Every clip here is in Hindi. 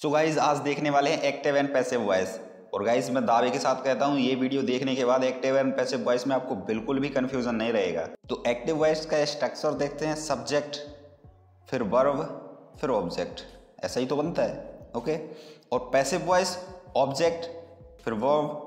सो गाइज आज देखने वाले हैं एक्टिव एंड पैसिव वॉइस। और गाइज मैं दावे के साथ कहता हूँ ये वीडियो देखने के बाद एक्टिव एंड पैसिव वॉइस में आपको बिल्कुल भी कंफ्यूजन नहीं रहेगा। तो एक्टिव वॉइस का स्ट्रक्चर देखते हैं, सब्जेक्ट फिर वर्ब फिर ऑब्जेक्ट, ऐसा ही तो बनता है। ओके। और पैसिव वॉइस ऑब्जेक्ट फिर वर्ब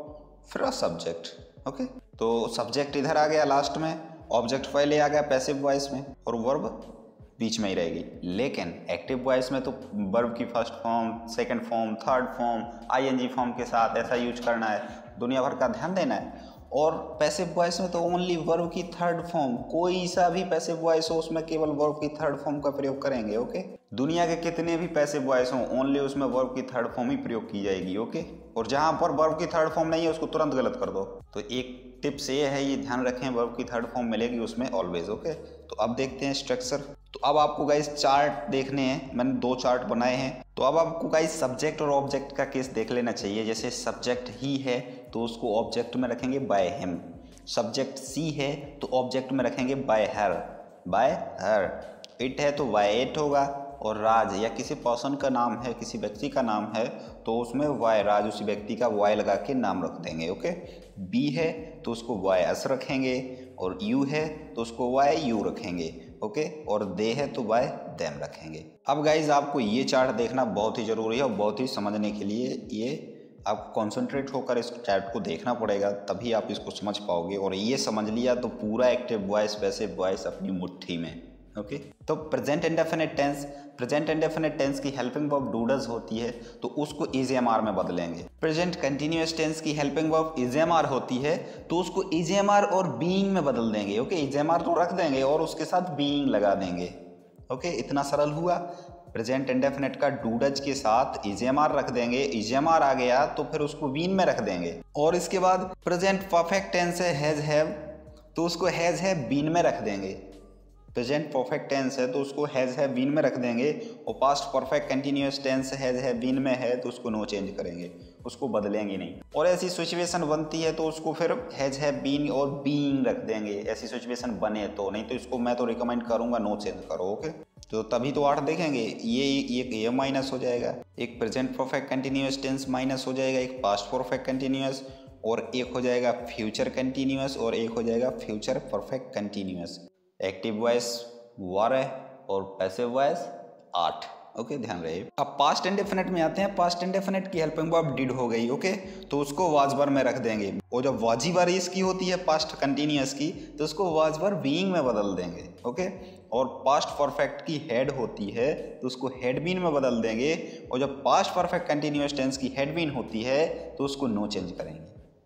फिर सब्जेक्ट। ओके। तो सब्जेक्ट इधर आ गया लास्ट में, ऑब्जेक्ट पहले आ गया पैसिव वॉइस में और वर्ब बीच में ही रहेगी। लेकिन एक्टिव वॉइस में तो वर्ब की first form, second form, third form, ING form के साथ ऐसा यूज करना है, दुनिया भर का ध्यान देना है। और पैसिव वॉइस में तो ओनली वर्ब की थर्ड फॉर्म, कोई सा भी पैसिव वॉइस हो उसमें केवल वर्ब की थर्ड फॉर्म का प्रयोग करेंगे। ओके। दुनिया के कितने भी पैसिव वॉइस हो ओनली उसमें वर्ब की थर्ड फॉर्म ही प्रयोग की जाएगी। ओके। और जहां पर वर्ब की थर्ड फॉर्म नहीं है उसको तुरंत गलत कर दो। तो एक टिप्स ये है, ये ध्यान रखें, वर्ब की थर्ड फॉर्म मिलेगी उसमें ऑलवेज। ओके। तो अब देखते हैं स्ट्रक्चर। तो अब आपको गाइस चार्ट देखने हैं, मैंने 2 चार्ट बनाए हैं। तो अब आपको गाइस सब्जेक्ट और ऑब्जेक्ट का केस देख लेना चाहिए। जैसे सब्जेक्ट ही है तो उसको ऑब्जेक्ट में रखेंगे बाय हिम, सब्जेक्ट सी है तो ऑब्जेक्ट में रखेंगे bye her, bye her. It है तो बाय इट होगा। और राज या किसी पर्सन का नाम है, किसी व्यक्ति का नाम है तो उसमें वाई राज, उसी व्यक्ति का वाई लगा के नाम रख देंगे। ओके। बी है तो उसको वाई एस रखेंगे, और यू है तो उसको वाई यू रखेंगे। ओके। और दे है तो वाई देम रखेंगे। अब गाइज आपको ये चार्ट देखना बहुत ही जरूरी है और बहुत ही समझने के लिए ये आप कॉन्सेंट्रेट होकर इस चार्ट को देखना पड़ेगा, तभी आप इसको समझ पाओगे। और ये समझ लिया तो पूरा एक्टिव वॉइस पैसिव वॉइस अपनी मुट्ठी में। ओके। तो present indefinite tense, present indefinite tense की हेल्पिंग वर्ब डूडज होती है तो उसको इजेएमआर में बदलेंगे। प्रेजेंट कंटिन्यूअस टेंस की हेल्पिंग वर्ब इजेएमआर होती है तो उसको इजेएमआर और बीइंग में बदल देंगे। ओके। इजेएमआर तो रख देंगे और उसके साथ बीइंग लगा देंगे। ओके। इतना सरल हुआ। प्रेजेंट इंडेफिनिट का डूडज के साथ इजेएमआर रख देंगे, इजेएमआर आ गया तो फिर उसको बीन में रख देंगे। और इसके बाद प्रेजेंट परफेक्ट टेंस है हैज हैव तो उसको हैज हैव बीन में रख देंगे। प्रेजेंट परफेक्ट टेंस है तो उसको हैज हैव बीन में रख देंगे। और past perfect continuous tense has have been में है तो उसको नो चेंज करेंगे, उसको बदलेंगे नहीं। और ऐसी सिचुएशन बनती है तो उसको फिर हैज हैव बीन और बीइंग रख देंगे, ऐसी सिचुएशन बने तो। नहीं तो इसको मैं तो रिकमेंड करूंगा नो चेंज करो। ओके। तो तभी तो 8 देखेंगे। ये माइनस हो जाएगा, एक present perfect continuous tense minus हो जाएगा, एक पास्ट परफेक्ट कंटिन्यूअस, और एक हो जाएगा फ्यूचर कंटिन्यूअस, और एक हो जाएगा future perfect continuous. Active voice वर है और पैसिव वॉइस 8। ओके। ध्यान रहे। अब पास्ट इंडेफिनिट में आते हैं। पास्ट इंडेफिनिट की हेल्पिंग वर्ब डिड हो गई। ओके। तो उसको वाज वर में रख देंगे। और जब वाजी वर इसकी होती है पास्ट कंटिन्यूअस की तो उसको वाज वर बीइंग में बदल देंगे। ओके। और पास्ट परफेक्ट की हेड होती है तो उसको हेड बीन में बदल देंगे। और जब पास्ट परफेक्ट कंटिन्यूअस टेंस की हेड बीन होती है तो उसको नो चेंज करेंगे।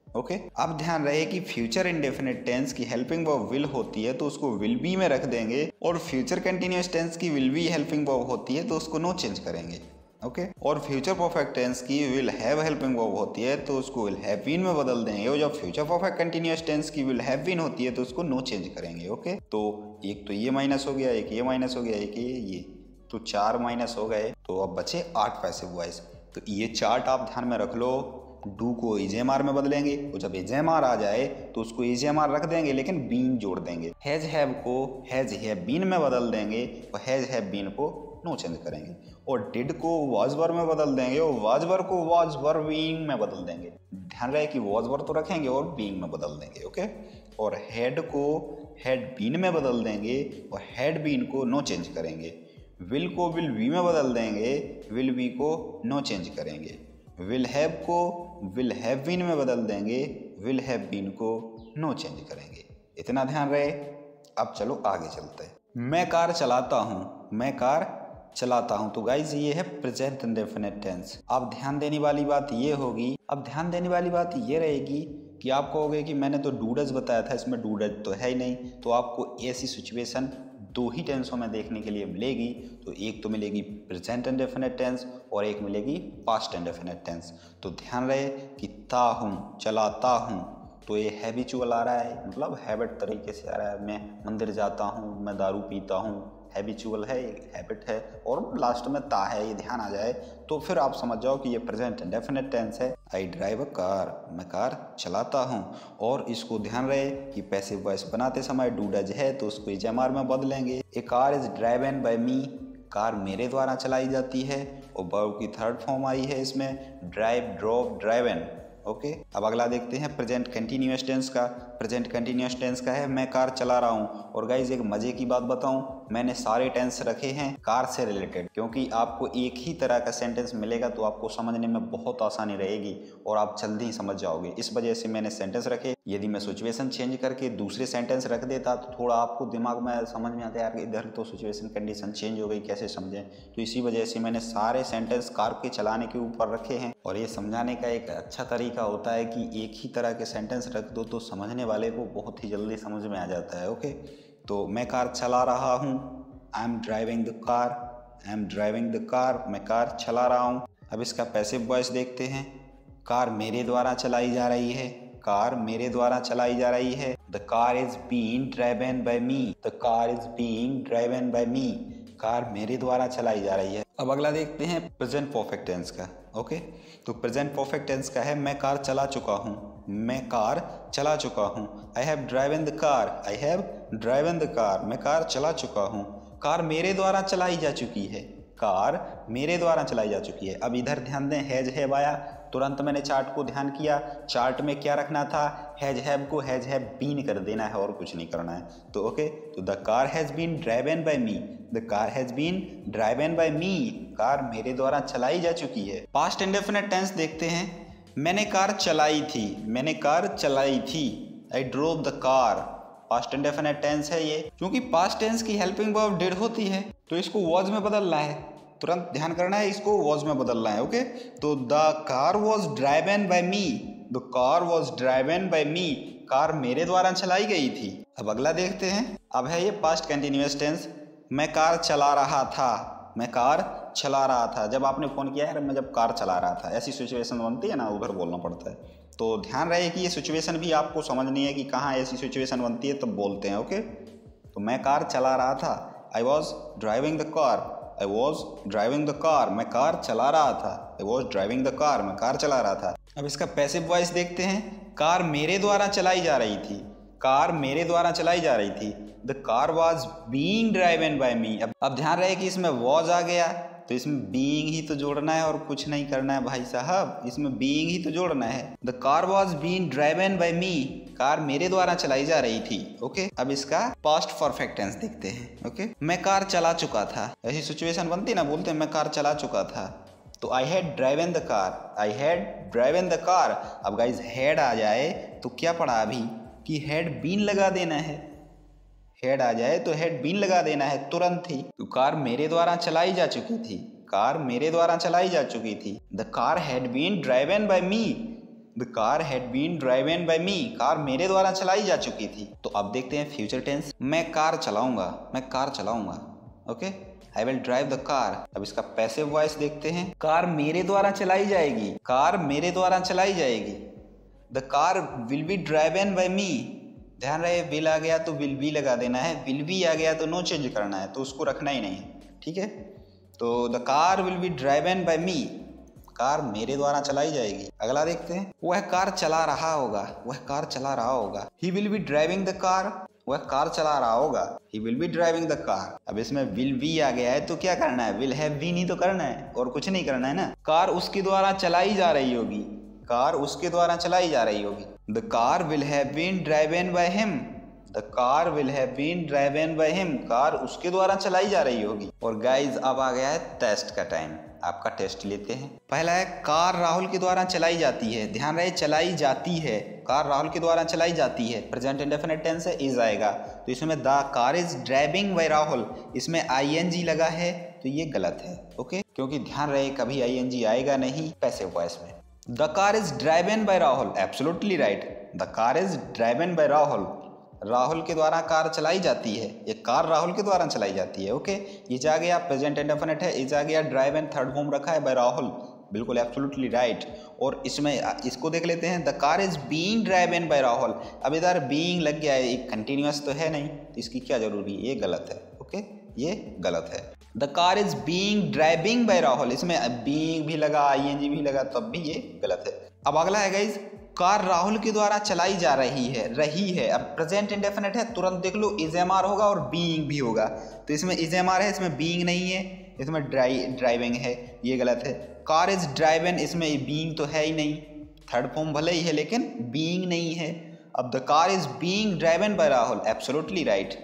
ओके। अब ध्यान रहे कि फ्यूचर इंडेफिनिट टेंस की हेल्पिंग वर्ब विल होती है तो उसको विल बी में रख देंगे। और फ्यूचर कंटिन्यूअस टेंस की विल बी हेल्पिंग वर्ब होती है तो उसको नो चेंज करेंगे। ओके। और फ्यूचर परफेक्ट टेंस की विल हैव हेल्पिंग वर्ब होती है तो उसको विल हैव बीन में बदल देंगे। और जब फ्यूचर परफेक्ट कंटिन्यूअस टेंस की विल हैव बीन होती है तो उसको नो चेंज करेंगे। ओके। तो एक तो ये माइनस हो गया, एक ये माइनस हो गया, एक ये तो 4 माइनस हो गए। तो अब बचे 8 पैसिव वॉइस। तो ये चार्ट आप ध्यान में रख लो। डू को इजेएमआर में बदलेंगे और जब इजेएमआर आ जाए तो उसको इजेएमआर रख देंगे लेकिन बीन जोड़ देंगे। हैज हैव को हैज हैव बीन में बदल देंगे और हैज हैव बीन को नो चेंज करेंगे। और डिड को वाज वर में बदल देंगे और वाज वर को वाज वर बीइंग में बदल देंगे। ध्यान रहे कि वाज वर तो रखेंगे और बीइंग में बदल देंगे। ओके। और हेड को हेड बीन में बदल देंगे और हेड बीन को नो चेंज करेंगे। विल को विल बी में बदल देंगे, विल बी को नो चेंज करेंगे। विल हैव को विल हैव बीन में बदल देंगे, विल हैव बीन को नो चेंज करेंगे। इतना ध्यान रहे। अब चलो आगे चलते हैं। मैं कार चलाता हूँ, मैं कार चलाता हूँ। तो गाइज ये है प्रेजेंट इंडेफिनिट टेंस। अब ध्यान देने वाली बात ये होगी, अब ध्यान देने वाली बात ये रहेगी कि आप कहोगे कि मैंने तो डूडज बताया था, इसमें डूडज तो है ही नहीं। तो आपको ऐसी सिचुएशन 2 ही टेंसों में देखने के लिए मिलेगी। तो एक तो मिलेगी प्रेजेंट इंडेफिनिट टेंस और एक मिलेगी पास्ट इंडेफिनिट टेंस। तो ध्यान रहे कि ता हूँ, चलाता हूँ, तो ये हैबिचुअल आ रहा है, मतलब हैबिट तरीके से आ रहा है। मैं मंदिर जाता हूँ, मैं दारू पीता हूँ, हैबिचुअल है, हैबिट है। और लास्ट में ता है, ये ध्यान आ जाए तो फिर आप समझ जाओ कि ये प्रेजेंट इंडेफिनिट टेंस है। आई ड्राइव अ कार, मैं कार चलाता हूँ। और इसको ध्यान रहे कि पैसिव वॉइस बनाते समय डू डज है तो उसको इजेएमआर में बदलेंगे। A car is driven by me, car मेरे द्वारा चलाई जाती है, और वर्ब की थर्ड फॉर्म आई है इसमें, ड्राइव, ड्रॉप, ड्राइवन। ओके, अब अगला देखते हैं प्रेजेंट कंटिन्यूअस टेंस का। प्रेजेंट कंटिन्यूअस टेंस का है मैं कार चला रहा हूँ। और गाइज एक मजे की बात बताऊं, मैंने सारे टेंस रखे हैं कार से रिलेटेड, क्योंकि आपको एक ही तरह का सेंटेंस मिलेगा तो आपको समझने में बहुत आसानी रहेगी और आप जल्दी ही समझ जाओगे। इस वजह से मैंने सेंटेंस रखे। यदि मैं सिचुएशन चेंज करके दूसरे सेंटेंस रख देता तो थोड़ा आपको दिमाग में समझ में आता है यार इधर तो सिचुएशन कंडीशन चेंज हो गई, कैसे समझें। तो इसी वजह से मैंने सारे सेंटेंस कार के चलाने के ऊपर रखे हैं। और ये समझाने का एक अच्छा तरीका होता है कि एक ही तरह के सेंटेंस रख दो तो समझने वाले को बहुत ही जल्दी समझ में आ जाता है। ओके, तो मैं कार चला रहा हूँ, I am driving the car, I am driving the car, मैं कार चला रहा हूँ। अब इसका पैसिव वॉइस देखते हैं। कार मेरे द्वारा चलाई जा रही है, कार मेरे द्वारा चलाई जा रही है। The car is being driven by me, the car is being driven by me, car मेरे द्वारा चलाई जा रही है। अब अगला देखते हैं प्रेजेंट परफेक्ट टेंस का। ओके, तो प्रेजेंट परफेक्ट टेंस का है मैं कार चला चुका हूँ, मैं कार चला चुका हूँ। I have driven the car, I have driven the car, मैं कार चला चुका हूँ। कार मेरे द्वारा चलाई जा चुकी है, कार मेरे द्वारा चलाई जा चुकी है। अब इधर ध्यान दें, हैज हैव आया, तुरंत मैंने चार्ट को ध्यान किया, चार्ट में क्या रखना था, हैज हैव को हैज हैव बीन कर देना है और कुछ नहीं करना है। तो ओके, तो the car has been driven by me, the car has been driven by me, car मेरे द्वारा चलाई जा चुकी है। पास्ट इंडेफिनिट टेंस देखते हैं। मैंने कार चलाई थी, मैंने कार चलाई थी, I drove the car. Past indefinite tense है ये, क्योंकि पास्ट टेंस की हेल्पिंग वर्ब डिड होती है तो इसको वॉज में बदलना है, तुरंत ध्यान करना है, इसको वॉज में बदलना है। ओके, तो the car was driven by me, the car was driven by me, car मेरे द्वारा चलाई गई थी। अब अगला देखते हैं। अब है ये पास्ट कंटिन्यूअस टेंस। मैं कार चला रहा था, मैं कार चला रहा था। जब आपने फ़ोन किया यार मैं जब कार चला रहा था, ऐसी सिचुएशन बनती है ना, उधर बोलना पड़ता है। तो ध्यान रहे कि ये सिचुएशन भी आपको समझनी है कि कहाँ ऐसी सिचुएशन बनती है तब बोलते हैं। ओके, तो मैं कार चला रहा था, I was driving the car, I was driving the car, मैं कार चला रहा था, I was driving the car, मैं कार चला रहा था। अब इसका पैसिव वॉइस देखते हैं। कार मेरे द्वारा चलाई जा रही थी, कार मेरे द्वारा चलाई जा रही थी। The car was being driven by me. अब ध्यान रहे कि इसमें वॉज आ गया तो इसमें बीइंग ही तो जोड़ना है और कुछ नहीं करना है भाई साहब, इसमें बीइंग ही तो जोड़ना है। The car was being driven by me, car मेरे द्वारा चलाई जा रही थी। ओके, अब इसका पास्ट परफेक्ट टेंस देखते हैं। ओके, मैं कार चला चुका था, ऐसी सिचुएशन बनती ना, बोलते हैं मैं कार चला चुका था। तो I had driven the car, I had driven the car. अब गाइज हैड आ जाए तो क्या पढ़ा अभी कि हैड बीन लगा देना है, हेड आ जाए तो हेड बीन लगा देना है तुरंत ही। तो कार मेरे द्वारा चलाई जा चुकी थी, कार मेरे द्वारा चलाई जा चुकी थी। The car had been driven by me, the car had been driven by me, car मेरे द्वारा चलाई जा चुकी थी। तो अब देखते हैं फ्यूचर टेंस। मैं कार चलाऊंगा, मैं कार चलाऊंगा। Okay, I will drive the car. अब इसका पैसिव वॉइस देखते हैं। कार मेरे द्वारा चलाई जाएगी, कार मेरे द्वारा चलाई जाएगी। The car will be driven by me. ध्यान रहे विल आ गया तो विल बी लगा देना है, विल बी आ गया तो नो चेंज करना है, तो उसको रखना ही नहीं है। ठीक है, तो the car will be driven by me, car मेरे द्वारा चलाई जाएगी। अगला देखते हैं। वह कार चला रहा होगा, वह कार चला रहा होगा। He will be driving the car, वह कार चला रहा होगा। He will be driving the car. अब इसमें विल बी आ गया है तो क्या करना है, विल हैव बीन ही तो करना है और कुछ नहीं करना है ना। कार उसके द्वारा चलाई जा रही होगी, कार उसके द्वारा चलाई जा रही होगी। The car will have been driven by him, the car will have been driven by him, car उसके द्वारा चलाई जा रही होगी। और गाइज अब आ गया है टेस्ट का टाइम, आपका टेस्ट लेते हैं। पहला है कार राहुल के द्वारा चलाई जाती है। ध्यान रहे चलाई जाती है, कार राहुल के द्वारा चलाई जाती है। प्रेजेंट इंडेफिनिट टेंस है, इज आएगा तो इसमें the car is driving by Rahul, इसमें आईएनजी लगा है तो ये गलत है। ओके, क्योंकि ध्यान रहे कभी आईएनजी आएगा नहीं पैसिव वॉइस में। The car is driven by Rahul, absolutely right, the car is driven by Rahul, Rahul के द्वारा कार चलाई जाती है, ये कार राहुल के द्वारा चलाई जाती है। ओके, इज आ गया, प्रेजेंट इंडेफिनिट है, इज आ गया, ड्राइवन थर्ड फॉर्म रखा है बाय राहुल, बिल्कुल एब्सोल्युटली राइट। और इसमें इसको देख लेते हैं, the car is being driven by Rahul. अब इधर बीइंग लग गया है, एक कंटिन्यूअस तो है नहीं तो इसकी क्या जरूरी है, ये गलत है। ओके, ये गलत है। The car is being driving by Rahul, इसमें बीइंग भी लगा, आईएनजी भी लगा, तब भी ये गलत है। अब अगला है गाइज, कार राहुल के द्वारा चलाई जा रही है। अब प्रेजेंट इंडेफिनिट है, तुरंत देख लो इज एम आर होगा और बीइंग भी होगा। तो इसमें इज एम आर है, इसमें बीइंग नहीं है, इसमें ड्राइविंग है, ये गलत है। कार इज ड्राइवन, इसमें बीइंग तो है ही नहीं, थर्ड फॉर्म भले ही है लेकिन बीइंग नहीं है। अब the car is being driven by Rahul, absolutely right.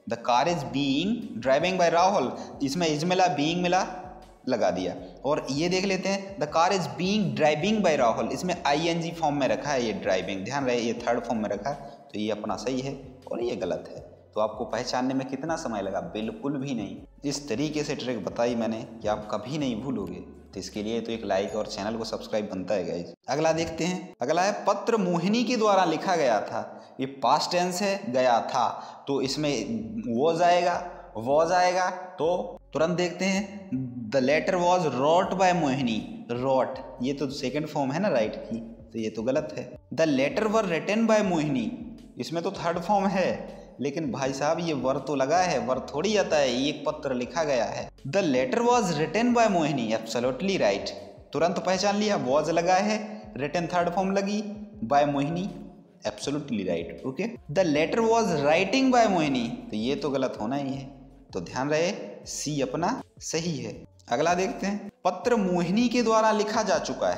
The car is being driving by Rahul, इसमें इज मिला, बीइंग मिला, लगा दिया। और ये देख लेते हैं, the car is being driving by Rahul, इसमें आईएनजी फॉर्म में रखा है, ये ड्राइविंग, ध्यान रहे ये थर्ड फॉर्म में रखा है, तो ये अपना सही है और ये गलत है। तो आपको पहचानने में कितना समय लगा? बिल्कुल भी नहीं। इस तरीके से ट्रिक बताई मैंने कि आप कभी नहीं भूलोगे। तो इसके लिए तो एक लाइक और चैनल को सब्सक्राइब बनता है गाइस। अगला देखते हैं, अगला है पत्र मोहिनी के द्वारा लिखा गया था। ये पास्ट टेंस है, गया था, तो इसमें वॉज आएगा। तो तुरंत देखते हैं, the letter was wrote by Mohini, wrote ये तो सेकंड फॉर्म है ना राइट की, तो ये तो गलत है। The letter were written by Mohini, इसमें तो थर्ड फॉर्म है, लेकिन भाई साहब ये वर तो लगा है, वर थोड़ी आता है, ये पत्र लिखा गया है। The letter was written by Mohini, absolutely right, तुरंत पहचान लिया, वॉज लगा है, रिटन थर्ड फॉर्म लगी, by Mohini, absolutely right. Okay, the letter was writing by Mohini, तो ये तो गलत होना ही है, तो ध्यान रहे सी अपना सही है। अगला देखते हैं, पत्र मोहिनी के द्वारा लिखा जा चुका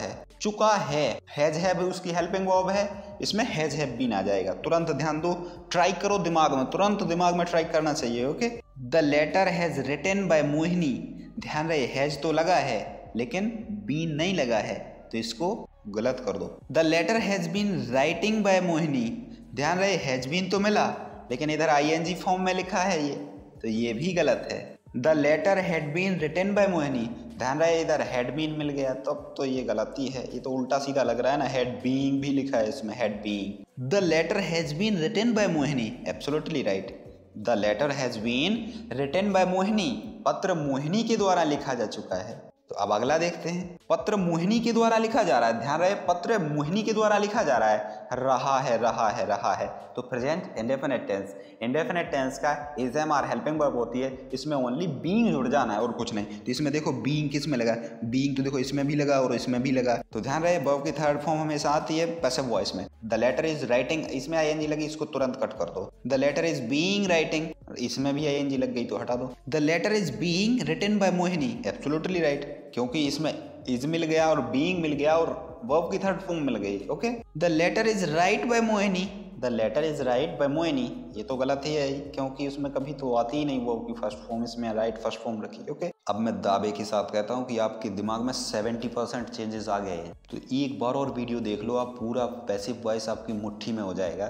है, हैज है उसकी हेल्पिंग वर्ब है, इसमें हैज हैव बीन आ जाएगा। तुरंत ध्यान दो, ट्राई करो दिमाग में, तुरंत दिमाग में ट्राई करना चाहिए। Okay, the letter has written by Mohini, ध्यान रहे हैज तो लगा है लेकिन बीन नहीं लगा है, तो इसको गलत कर दो। The letter has been writing by Mohini, ध्यान रहे हैज बीन तो मिला लेकिन इधर आईएनजी फॉर्म में लिखा है ये, तो ये भी गलत है। The letter had been written by Mohini, ध्यान रहे इधर हैड बीन मिल गया, तब तो ये गलती है, ये तो उल्टा सीधा लग रहा है ना, हैड बीइंग भी लिखा है इसमें, had being. The letter has been written by Mohini, absolutely right, the letter has been written by Mohini, पत्र मोहिनी के द्वारा लिखा जा चुका है। तो अब अगला देखते हैं, पत्र मोहिनी के द्वारा लिखा जा रहा है, ध्यान रहे पत्र मोहिनी के द्वारा लिखा जा रहा है, रहा है, तो प्रेजेंट इंडेफिनिट टेंस का is am are helping verb होती है, इसमें ओनली बीइंग जुड़ जाना है और कुछ नहीं। तो इसमें देखो बीइंग किस में लगा, बीइंग तो देखो इसमें भी लगा और इसमें भी लगा, तो ध्यान रहे वर्ब की थर्ड फॉर्म हमेशा आती है पैसिव वॉइस में। द लेटर इज राइटिंग, इसमें आईएनजी लगी, इसको तुरंत कट कर दो। The letter is being writing, इसमें भी आईएनजी लग गई तो हटा दो। The letter is being written by Mohini, absolutely right, क्योंकि इसमें इज मिल गया और बीइंग मिल गया और वर्ब की थर्ड फॉर्म मिल गई। Okay, the letter is write by Mohini, the letter is write by Mohini, ये तो गलत ही है क्योंकि उसमें कभी तो आती ही नहीं वर्ब की फर्स्ट फॉर्म, इसमें राइट फर्स्ट फॉर्म रखी। ओके, अब मैं दावे के साथ कहता हूँ कि आपके दिमाग में 70% चेंजेस आ गए हैं, तो एक बार और वीडियो देख लो, आप पूरा पैसिव वॉइस आपकी मुट्ठी में हो जाएगा।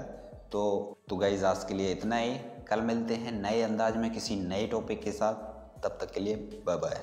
तो गाइस आज के लिए इतना ही, कल मिलते हैं नए अंदाज में किसी नए टॉपिक के साथ, तब तक के लिए बाय बाय।